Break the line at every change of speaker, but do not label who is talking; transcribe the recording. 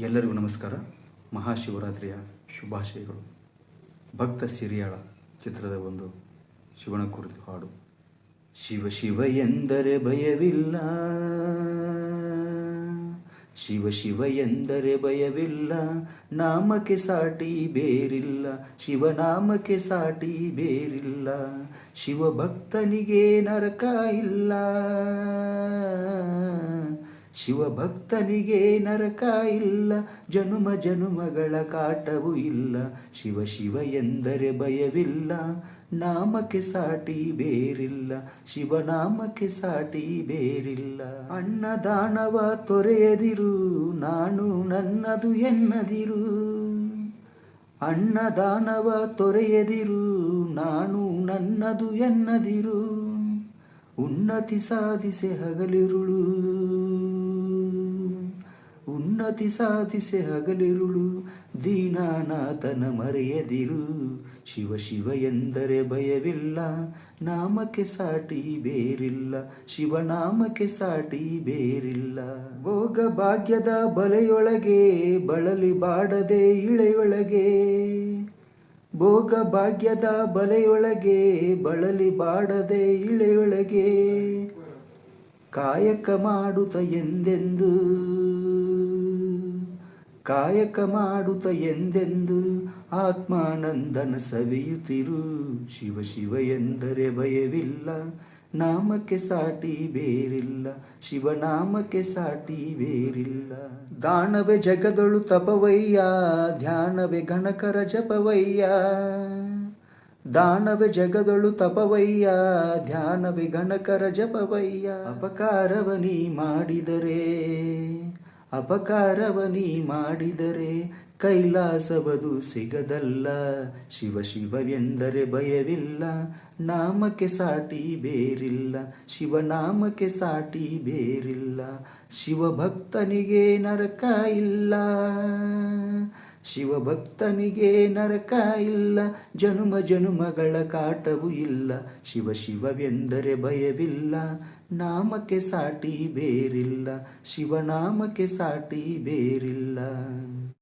ಎಲ್ಲರಿಗೂ ನಮಸ್ಕಾರ. ಮಹಾಶಿವರಾತ್ರಿಯ ಶುಭಾಶಯಗಳು. ಭಕ್ತ ಸಿರಿಯಾಳ ಚಿತ್ರದ ಒಂದು ಶಿವನ ಕುರಿತು ಹಾಡು. ಶಿವ ಶಿವ ಎಂದರೆ ಭಯವಿಲ್ಲ, ಶಿವ ಶಿವ ಎಂದರೆ ಭಯವಿಲ್ಲ, ನಾಮಕ್ಕೆ ಸಾಟಿ ಬೇರಿಲ್ಲ, ಶಿವನಾಮಕ್ಕೆ ಸಾಟಿ ಬೇರಿಲ್ಲ, ಶಿವ ಭಕ್ತನಿಗೆ ನರಕ ಇಲ್ಲ, ಶಿವ ಭಕ್ತನಿಗೆ ನರಕ ಇಲ್ಲ, ಜನುಮ ಜನುಮಗಳ ಕಾಟವೂ ಇಲ್ಲ. ಶಿವ ಶಿವ ಎಂದರೆ ಭಯವಿಲ್ಲ, ನಾಮಕ್ಕೆ ಸಾಟಿ ಬೇರಿಲ್ಲ, ಶಿವನಾಮಕ್ಕೆ ಸಾಟಿ ಬೇರಿಲ್ಲ. ಅನ್ನದಾನವ ತೊರೆಯದಿರು, ನಾನು ನನ್ನದು ಎನ್ನದಿರು, ಅನ್ನದಾನವ ತೊರೆಯದಿರು, ನಾನು ನನ್ನದು ಎನ್ನದಿರು, ಉನ್ನತಿ ಸಾಧಿಸೆ ಹಗಲಿರುಳು, ಉನ್ನತಿ ಸಾಧಿಸೆ ಹಗಲಿರುಳು, ದೀನಾನಾಥನ ಮರೆಯದಿರು. ಶಿವ ಶಿವ ಎಂದರೆ ಭಯವಿಲ್ಲ, ನಾಮಕ್ಕೆ ಸಾಟಿ ಬೇರಿಲ್ಲ, ಶಿವನಾಮಕ್ಕೆ ಸಾಟಿ ಬೇರಿಲ್ಲ. ಭೋಗ ಭಾಗ್ಯದ ಬಲೆಯೊಳಗೆ ಬಳಲಿ ಬಾಡದೆ ಇಳೆಯೊಳಗೆ, ಭೋಗ ಭಾಗ್ಯದ ಬಲೆಯೊಳಗೆ ಬಳಲಿ ಬಾಡದೆ ಇಳೆಯೊಳಗೆ, ಕಾಯಕ ಮಾಡುತ್ತ ಎಂದೆಂದು, ಕಾಯಕ ಮಾಡುತ್ತ ಎಂದೆಂದು, ಆತ್ಮಾನಂದನ ಸವಿಯುತ್ತಿರು. ಶಿವ ಶಿವ ಎಂದರೆ ಭಯವಿಲ್ಲ, ನಾಮಕ್ಕೆ ಸಾಟಿ ಬೇರಿಲ್ಲ, ಶಿವನಾಮಕ್ಕೆ ಸಾಟಿ ಬೇರಿಲ್ಲ. ದಾನವೇ ಜಗದೊಳು ತಪವಯ್ಯ, ಧ್ಯಾನವೇ ಗಣಕರ ಜಪವಯ್ಯ, ದಾನವೇ ಜಗದೊಳು ತಪವಯ್ಯ, ಧ್ಯಾನವೇ ಗಣಕರ ಜಪವಯ್ಯ. ಅಪಕಾರವನಿ ಮಾಡಿದರೆ, ಅಪಕಾರವನಿ ಮಾಡಿದರೆ, ಕೈಲಾಸವದು ಸಿಗದಲ್ಲ. ಶಿವ ಶಿವ ಎಂದರೆ ಭಯವಿಲ್ಲ, ನಾಮಕ್ಕೆ ಸಾಟಿ ಬೇರಿಲ್ಲ, ಶಿವನಾಮಕ್ಕೆ ಸಾಟಿ ಬೇರಿಲ್ಲ. ಶಿವಭಕ್ತನಿಗೆ ನರಕ ಇಲ್ಲ, ಶಿವಭಕ್ತನಿಗೆ ನರಕ ಇಲ್ಲ, ಜನುಮ ಜನುಮಗಳ ಕಾಟವೂ ಇಲ್ಲ. ಶಿವ ಶಿವವೆಂದರೆ ಭಯವಿಲ್ಲ, ನಾಮಕ್ಕೆ ಸಾಟಿ ಬೇರಿಲ್ಲ, ಶಿವನಾಮಕ್ಕೆ ಸಾಟಿ ಬೇರಿಲ್ಲ.